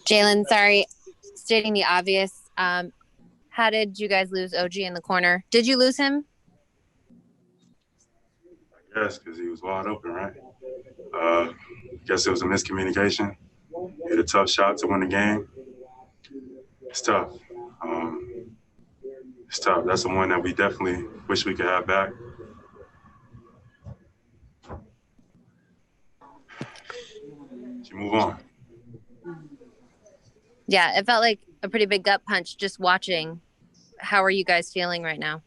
Jalen, sorry, stating the obvious. How did you guys lose OG in the corner? Did you lose him? I guess because he was wide open, right? Guess it was a miscommunication. Hit a tough shot to win the game. It's tough. It's tough. That's the one that we definitely wish we could have back. You move on. Yeah, it felt like a pretty big gut punch just watching. How are you guys feeling right now?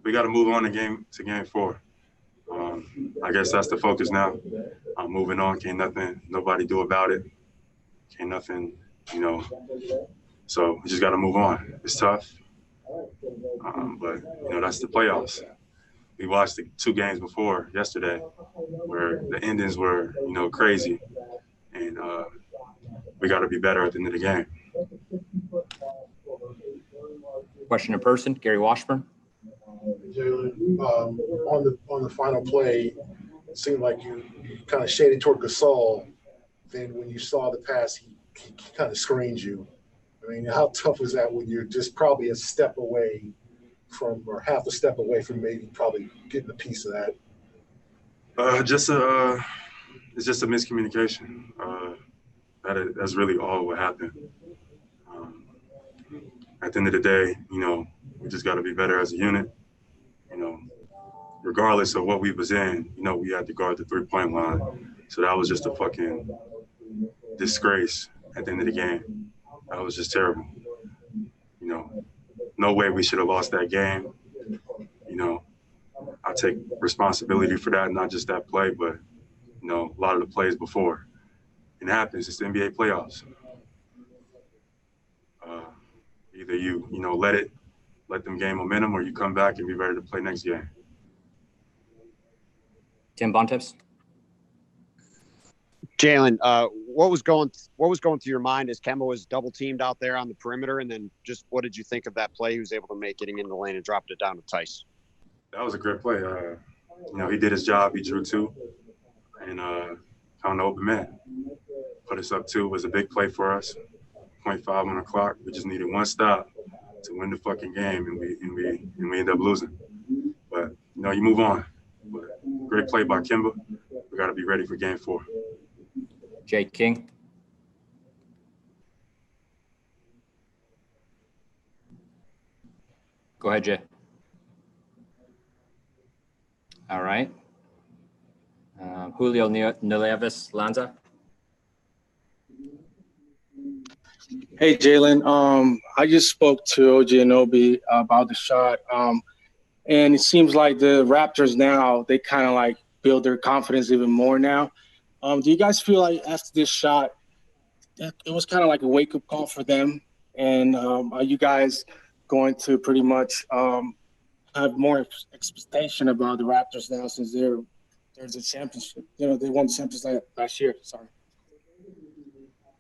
We got to move on to game 4. I guess that's the focus now. Moving on. Can't nothing nobody do about it. Can't nothing, So we just got to move on. It's tough, but that's the playoffs. We watched the 2 games before yesterday, where the endings were crazy, and we got to be better at the end of the game. Question in person, Gary Washburn. Jalen, on the final play, it seemed like you kind of shaded toward Gasol. Then when you saw the pass, he kind of screened you. I mean, how tough was that when you're just probably a step away from, or half a step away from maybe probably getting a piece of that? It's just a miscommunication. That's really all what happened. At the end of the day, we just got to be better as a unit. Regardless of what we was in, we had to guard the 3-point line. So that was just a fucking disgrace at the end of the game. That was just terrible. No way we should have lost that game. I take responsibility for that, not just that play, but, a lot of the plays before. It happens. It's the NBA playoffs. Either you let them gain momentum, or you come back and be ready to play next game. Tim Bontemps. Jalen, what was going through your mind as Kemba was double teamed out there on the perimeter, and then just what did you think of that play he was able to make, getting in the lane and dropping it down to Tice? That was a great play. He did his job. He drew 2, and found the open man. Put us up 2. It was a big play for us. 0.5 on the clock. We just needed 1 stop to win the fucking game, and we end up losing. But you move on. But great play by Kemba. We got to be ready for game 4. Jay King. Go ahead, Jay. All right. Julio Nieves Lanza. Hey, Jalen. I just spoke to OG Anunoby about the shot, and it seems like the Raptors now, they kind of like build their confidence even more now. Do you guys feel like after this shot, it was kind of like a wake-up call for them? And are you guys going to pretty much have more expectation about the Raptors now, since there's a championship? They won the championship last year. Sorry.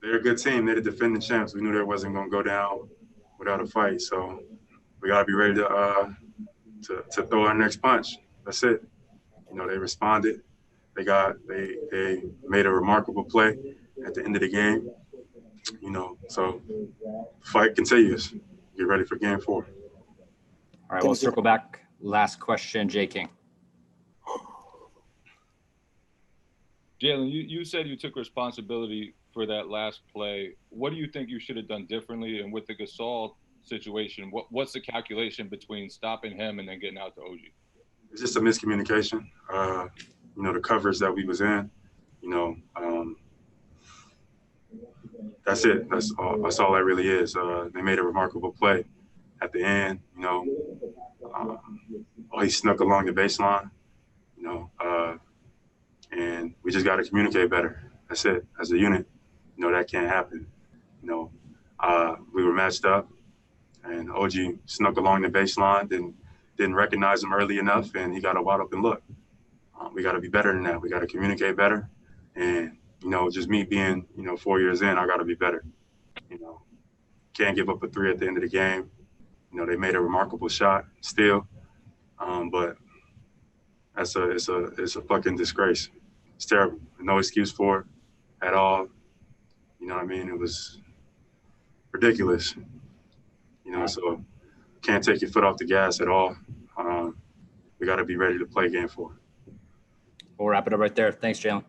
They're a good team. They're the defending champs. We knew they wasn't going to go down without a fight. So we got to be ready to throw our next punch. That's it. They responded. They made a remarkable play at the end of the game. So fight continues. Get ready for game 4. All right, we'll circle back. Last question, Jay King. Jalen, you said you took responsibility for that last play. What do you think you should have done differently? And with the Gasol situation, what's the calculation between stopping him and then getting out to OG? It's just a miscommunication. The coverage that we was in, that's it. That's all that really is. They made a remarkable play at the end. He snuck along the baseline. And we just got to communicate better. That's it. As a unit, that can't happen. We were matched up, and OG snuck along the baseline, didn't recognize him early enough, and he got a wide open look. We got to be better than that. We got to communicate better. And, just me being, 4 years in, I got to be better. Can't give up a 3 at the end of the game. They made a remarkable shot still. But it's a fucking disgrace. It's terrible. No excuse for it at all. You know what I mean? It was ridiculous. You know, so can't take your foot off the gas at all. We got to be ready to play game 4. We'll wrap it up right there. Thanks, Jalen.